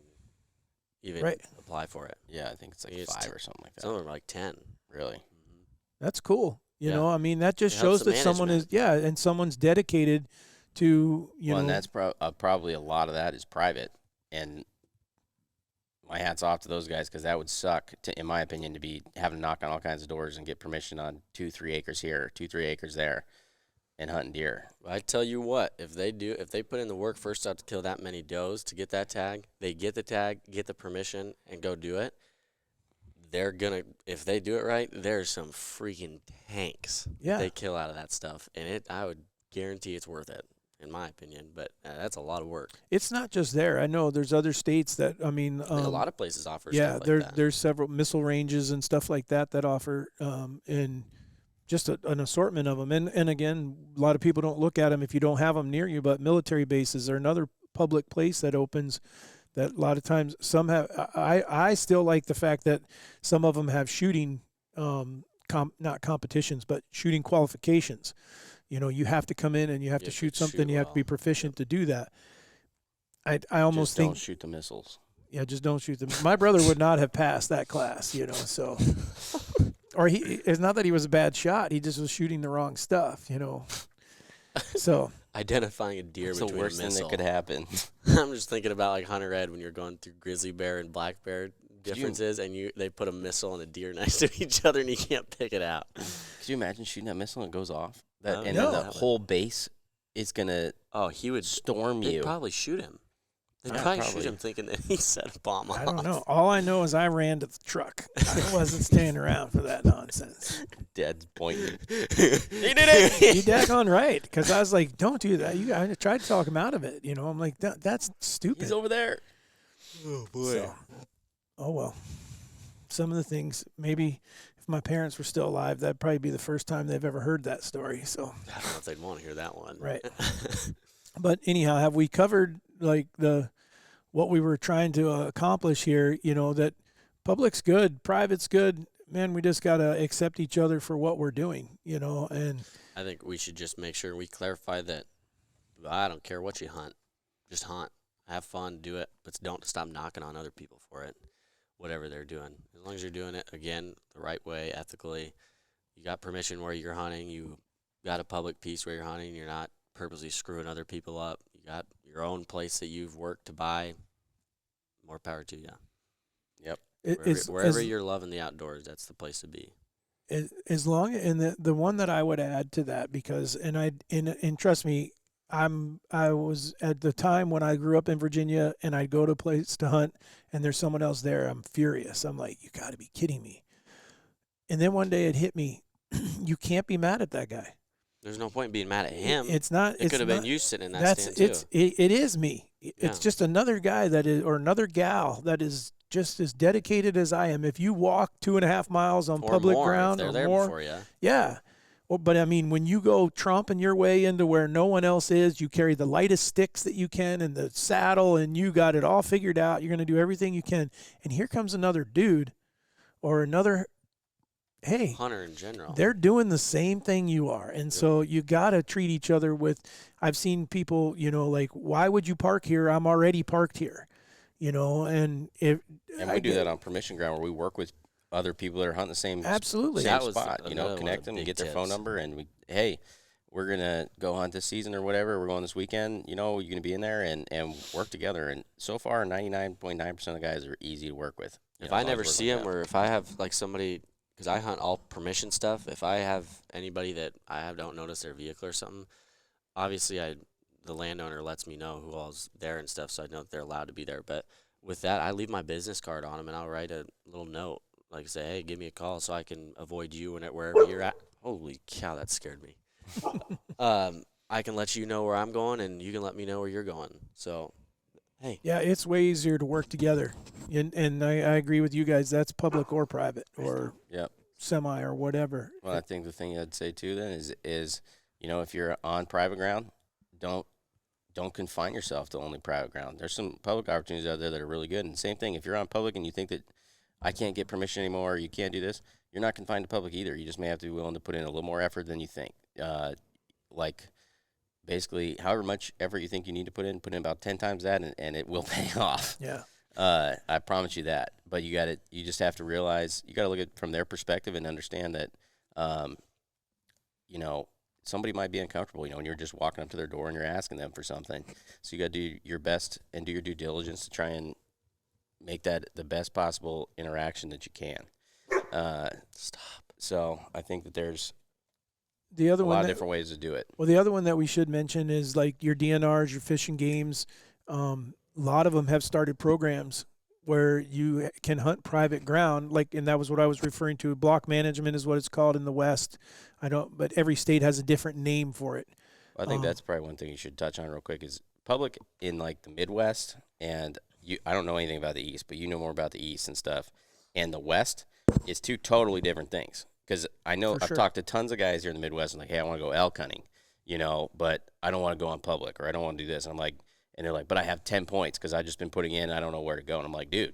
even apply for it. Yeah, I think it's like 5 or something like that. Some of them are like 10. Really? Mm-hmm. That's cool. That just shows that someone is and someone's dedicated to and that's probably a lot of that is private, and my hat's off to those guys because that would suck, in my opinion, to be having to knock on all kinds of doors and get permission on 2-3 acres here, 2-3 acres there, and hunting deer. I tell you what, if they put in the work first out to kill that many does to get that tag, they get the tag, get the permission, and go do it. They're gonna, if they do it right, there's some freaking tanks they kill out of that stuff, and I would guarantee it's worth it. In my opinion, but that's a lot of work. It's not just there. I know there's other states that a lot of places offer. Yeah, stuff like that. There's several missile ranges and stuff like that offer, and just an assortment of them. And again, a lot of people don't look at them if you don't have them near you. But military bases are another public place that opens. That a lot of times some have. I still like the fact that some of them have shooting, not competitions, but shooting qualifications. You have to come in and you have to shoot something. You have to be proficient to do that. I almost think don't shoot the missiles. Yeah, just don't shoot them. My brother would not have passed that class, so. Or it's not that he was a bad shot. He just was shooting the wrong stuff, So. Identifying a deer That's between the worst a missile. thing that could happen. I'm just thinking about like Hunter Ed when you're going through grizzly bear and black bear differences, and they put a missile and a deer next to each other and you can't pick it out. Could you imagine shooting that missile and it goes off? Then the whole base is gonna he would storm you. They'd probably shoot him. They'd probably shoot him thinking that he set a bomb off. I don't know. All I know is I ran to the truck. I wasn't staying around for that nonsense. Dad's pointing. He did it. You daggone right, because I was like, "Don't do that." I tried to talk him out of it. I'm like, "That's stupid." He's over there. Oh boy. Oh well. Some of the things, maybe if my parents were still alive, that'd probably be the first time they've ever heard that story. So I don't know if they'd want to hear that one. Right. But anyhow, have we covered like what we were trying to accomplish here? That public's good, private's good. Man, we just gotta accept each other for what we're doing. And I think we should just make sure we clarify that. I don't care what you hunt, just hunt, have fun, do it, but don't stop knocking on other people for it. Whatever they're doing, as long as you're doing it again the right way, ethically, you got permission where you're hunting, you got a public piece where you're hunting, you're not purposely screwing other people up, you're your own place that you've worked to buy, more power to you. Yep. Wherever you're loving the outdoors, that's the place to be. As long, and the one that I would add to that, because and trust me, I was at the time when I grew up in Virginia and I'd go to a place to hunt and there's someone else there, I'm furious. I'm like, you got to be kidding me. And then one day it hit me, you can't be mad at that guy. There's no point in being mad at him. It's not. It could have been you sitting in that stand too. It is me. It's just another guy that is, or another gal that is just as dedicated as I am. If you walk 2.5 miles on public ground or more, there before you. Yeah. Well, but I mean, when you go tromping your way into where no one else is, you carry the lightest sticks that you can and the saddle, and you got it all figured out. You're going to do everything you can. And here comes another dude or another. Hey, hunter in general, they're doing the same thing you are. And so you got to treat each other with, I've seen people, like, why would you park here? I'm already parked here, and we do that on permission ground where we work with other people that are hunting the same spot, connect them and get their phone number. And we're going to go hunt this season or whatever. We're going this weekend, you're going to be in there and work together. And so far, 99.9% of the guys are easy to work with. If I never see them, or if I have like somebody, because I hunt all permission stuff. If I have anybody that don't notice their vehicle or something, obviously the landowner lets me know who all's there and stuff, so I know that they're allowed to be there. But with that, I leave my business card on them, and I'll write a little note, like say, hey, give me a call so I can avoid you wherever you're at. Holy cow, that scared me. I can let you know where I'm going, and you can let me know where you're going. So, hey. Yeah, it's way easier to work together. And I agree with you guys. That's public or private or semi or whatever. Well, I think the thing I'd say too then is if you're on private ground, don't confine yourself to only private ground. There's some public opportunities out there that are really good. And same thing, if you're on public and you think that I can't get permission anymore or you can't do this, you're not confined to public either. You just may have to be willing to put in a little more effort than you think. Basically, however much effort you think you need to put in about 10 times that, and it will pay off. Yeah. I promise you that. But you just have to realize, you got to look at it from their perspective and understand that, somebody might be uncomfortable, when you're just walking up to their door and you're asking them for something. So you got to do your best and do your due diligence to try and make that the best possible interaction that you can. So I think that there's a lot of different ways to do it. Well, the other one that we should mention is like your DNRs, your fishing games. A lot of them have started programs where you can hunt private ground, and that was what I was referring to. Block management is what it's called in the West. But every state has a different name for it. Well, I think that's probably one thing you should touch on real quick is public in like the Midwest, and I don't know anything about the East, but you know more about the East and stuff. And the West is two totally different things. Because I know I've talked to tons of guys here in the Midwest and like, hey, I want to go elk hunting, but I don't want to go on public or I don't want to do this. And I'm like, and they're like, but I have 10 points because I've just been putting in, I don't know where to go. And I'm like, dude,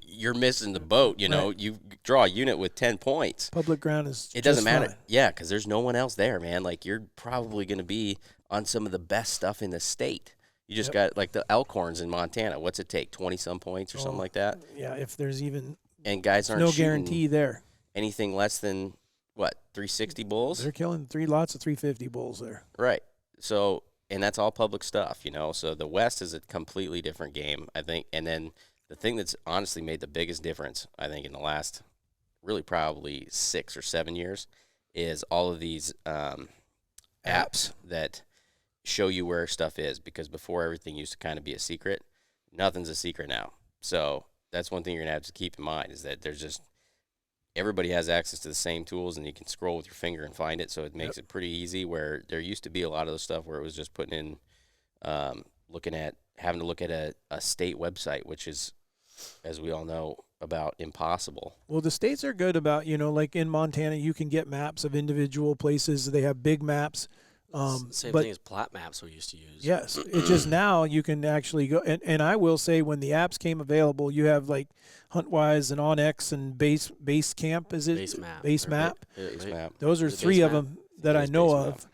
you're missing the boat. Right. You draw a unit with 10 points. Public ground is it doesn't matter. Fine. Yeah, because there's no one else there, man. Like you're probably going to be on some of the best stuff in the state. You just got like the elk horns in Montana. What's it take? 20-some points or something like that? Yeah, if there's even. And guys aren't no guarantee there. Anything less than, 360 bulls? They're killing lots of 350 bulls there. Right. So, and that's all public stuff, So the West is a completely different game, I think. And then the thing that's honestly made the biggest difference, I think, in the last really probably 6 or 7 years is all of these apps that show you where stuff is. Because before, everything used to kind of be a secret. Nothing's a secret now. So that's one thing you're going to have to keep in mind is that there's just everybody has access to the same tools and you can scroll with your finger and find it. So it makes it pretty easy where there used to be a lot of the stuff where it was just putting in, having to look at a state website, which is, as we all know, about impossible. Well, the states are good about, like in Montana, you can get maps of individual places. They have big maps. Same thing as plat maps we used to use. Yes. It's just now you can actually go. And I will say when the apps came available, you have like HuntWise and OnX and Base Camp. Is it? Base Map. Base Map. Those are three of them that I know of.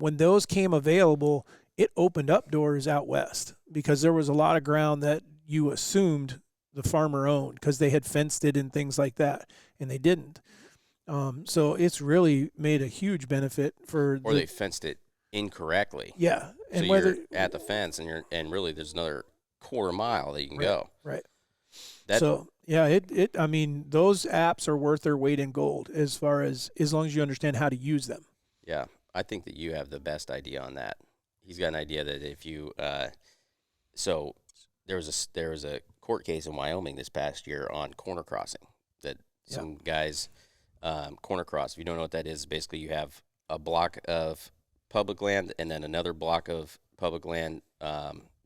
When those came available, it opened up doors out west because there was a lot of ground that you assumed the farmer owned because they had fenced it and things like that, and they didn't. So it's really made a huge benefit for. Or they fenced it incorrectly. Yeah, And so you're at the fence, and really there's another quarter mile that you can go. Right. So yeah, I mean, those apps are worth their weight in gold as long as you understand how to use them. Yeah, I think that you have the best idea on that. He's got an idea that if you, so there was a court case in Wyoming this past year on corner crossing that some guys corner cross. If you don't know what that is, basically you have a block of public land and then another block of public land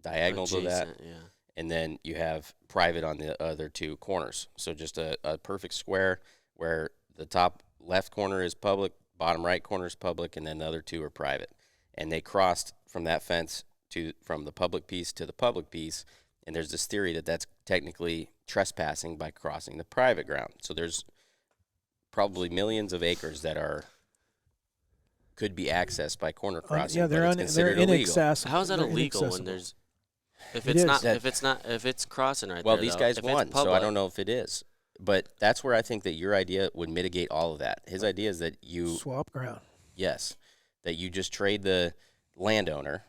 diagonal to that. Yeah. And then you have private on the other two corners. So just a perfect square where the top left corner is public, bottom right corner is public, and then the other two are private. And they crossed from that fence from the public piece to the public piece, and there's this theory that that's technically trespassing by crossing the private ground. So there's probably millions of acres that could be accessed by corner crossing. They're inaccessible. How is that illegal when there's if it's crossing right there? Well, these guys won, so I don't know if it is. But that's where I think that your idea would mitigate all of that. His idea is that you swap ground. Yes, that you just trade the landowner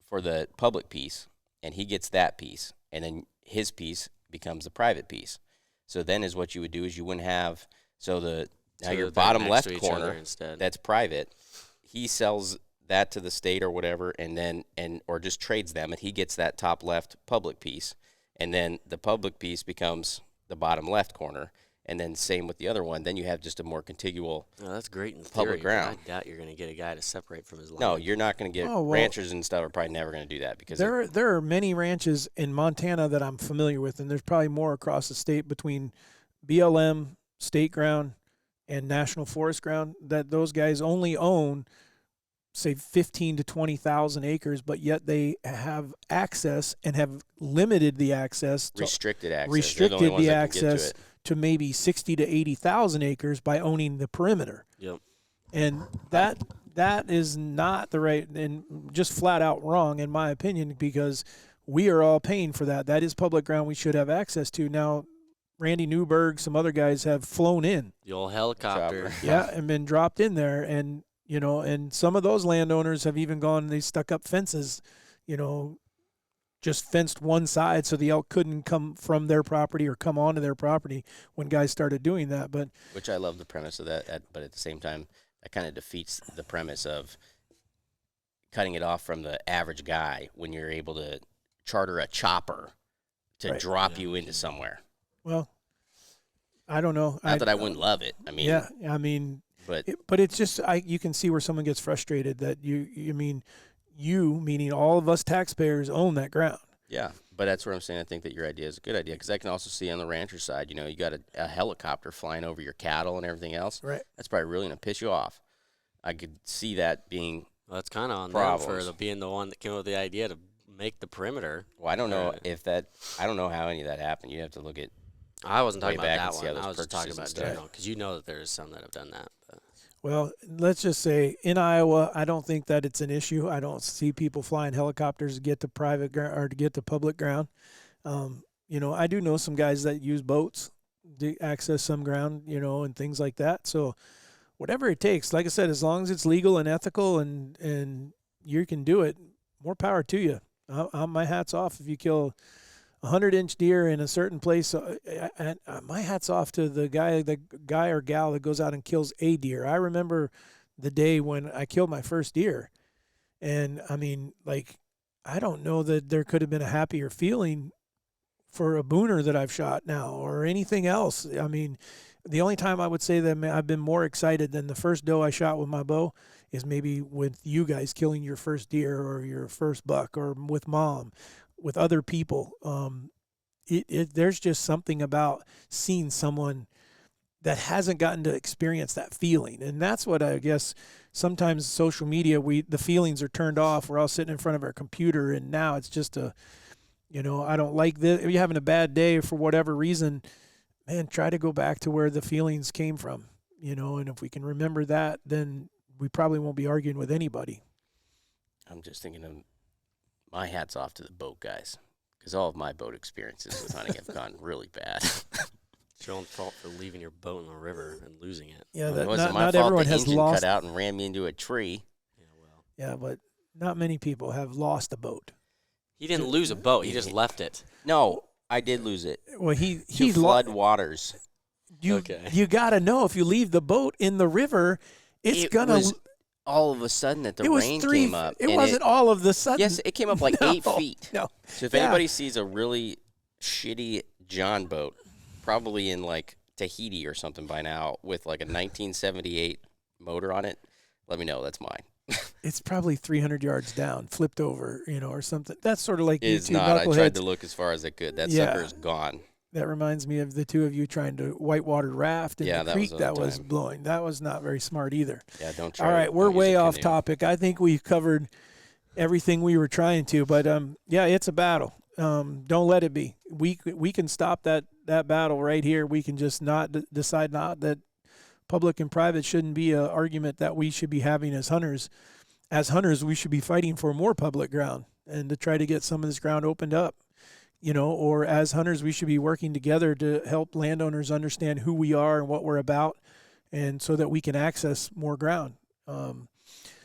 for the public piece, and he gets that piece, and then his piece becomes the private piece. So then is what you would do is you wouldn't have your bottom left corner that's private, he sells that to the state or whatever, or just trades them, and he gets that top left public piece, and then the public piece becomes the bottom left corner, and then same with the other one. Then you have just a more contiguous. Oh, that's great in public theory, ground. I doubt you're going to get a guy to separate from his land. No, you're not going to get ranchers and stuff are probably never going to do that because there are many ranches in Montana that I'm familiar with, and there's probably more across the state between BLM, state ground, and national forest ground that those guys only own, say 15 to 20,000 acres, but yet they have access and have limited the access, restricted the access to maybe 60 to 80,000 acres by owning the perimeter. Yep. And that is not the right and just flat out wrong in my opinion, because we are all paying for that. That is public ground we should have access to. Now, Randy Newberg, some other guys have flown in. The old helicopter. Yeah, and been dropped in there. And, and some of those landowners have even gone, they stuck up fences, just fenced one side so the elk couldn't come from their property or come onto their property when guys started doing that. But which I love the premise of that, but at the same time, that kind of defeats the premise of cutting it off from the average guy when you're able to charter a chopper to drop you into somewhere. Well, I don't know. Not that I wouldn't love it. I mean, but it's just you can see where someone gets frustrated that you meaning all of us taxpayers own that ground. Yeah, but that's where I'm saying I think that your idea is a good idea because I can also see on the rancher side, you got a helicopter flying over your cattle and everything else. Right. That's probably really going to piss you off. I could see that being that's kind of on them for being the one that came up with the idea to make the perimeter. Well, I don't know I don't know how any of that happened. You have to look at. I wasn't talking about that one. I was just talking about general because that there's some that have done that. But. Well, let's just say in Iowa, I don't think that it's an issue. I don't see people flying helicopters to get to private ground or to get to public ground. I do know some guys that use boats to access some ground, and things like that. So whatever it takes, like I said, as long as it's legal and ethical and you can do it, more power to you. My hat's off if you kill 100-inch deer in a certain place. My hat's off to the guy or gal that goes out and kills a deer. I remember the day when I killed my first deer, and I don't know that there could have been a happier feeling for a booner that I've shot now or anything else. I mean, the only time I would say that I've been more excited than the first doe I shot with my bow is maybe with you guys killing your first deer or your first buck, or with Mom, with other people. There's just something about seeing someone that hasn't gotten to experience that feeling. And that's what I guess sometimes social media, the feelings are turned off. We're all sitting in front of our computer, and now it's just I don't like this. If you're having a bad day for whatever reason, man, try to go back to where the feelings came from, and if we can remember that, then we probably won't be arguing with anybody. I'm just thinking of my hat's off to the boat guys, because all of my boat experiences with hunting have gone really bad. It's your own fault for leaving your boat in the river and losing it. Yeah, it wasn't my fault. Everyone has lost. Cut out and ran me into a tree. Yeah, but not many people have lost a boat. He didn't lose a boat. He just left it. No, I did lose it. Well, he flood waters. You got to know, if you leave the boat in the river, it was all of a sudden that the rain came up. It wasn't all of the sudden. Yes, it came up like 8 feet. No. So if anybody sees a really shitty John boat, probably in like Tahiti or something by now, with like a 1978 motor on it, let me know. That's mine. It's probably 300 yards down, flipped over, or something. That's sort of like it's not. I tried to look as far as I could. That sucker's gone. That reminds me of the two of you trying to whitewater raft in the creek that was blowing. That was not very smart either. Yeah, don't try. All right, we're way off topic. I think we've covered everything we were trying to, but it's a battle. Don't let it be. We can stop that battle right here. We can just decide that public and private shouldn't be an argument that we should be having as hunters. As hunters, we should be fighting for more public ground and to try to get some of this ground opened up. Or as hunters, we should be working together to help landowners understand who we are and what we're about, and so that we can access more ground.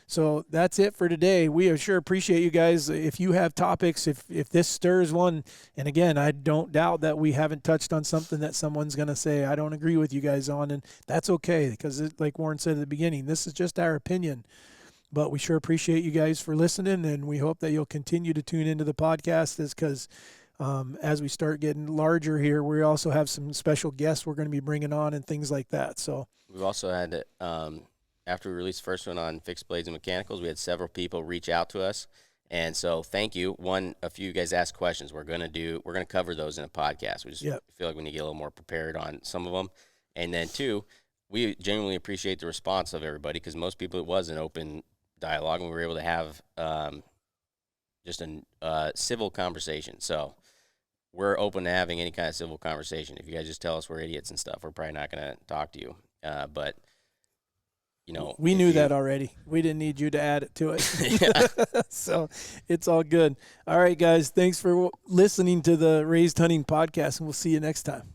So that's it for today. We sure appreciate you guys. If you have topics, if this stirs one, and again, I don't doubt that we haven't touched on something that someone's going to say, I don't agree with you guys on, and that's okay, because like Warren said at the beginning, this is just our opinion. But we sure appreciate you guys for listening, and we hope that you'll continue to tune into the podcast, because as we start getting larger here, we also have some special guests we're going to be bringing on and things like that. So we've also had, after we released the first one on fixed blades and mechanicals, we had several people reach out to us. And so thank you. One, a few of you guys asked questions. We're going to cover those in a podcast. We just feel like we need to get a little more prepared on some of them. And then two, we genuinely appreciate the response of everybody, because most people, it was an open dialogue, and we were able to have just a civil conversation. So we're open to having any kind of civil conversation. If you guys just tell us we're idiots and stuff, we're probably not going to talk to you. But, we knew that already. We didn't need you to add it to it. So it's all good. All right, guys. Thanks for listening to the Raised Hunting Podcast, and we'll see you next time.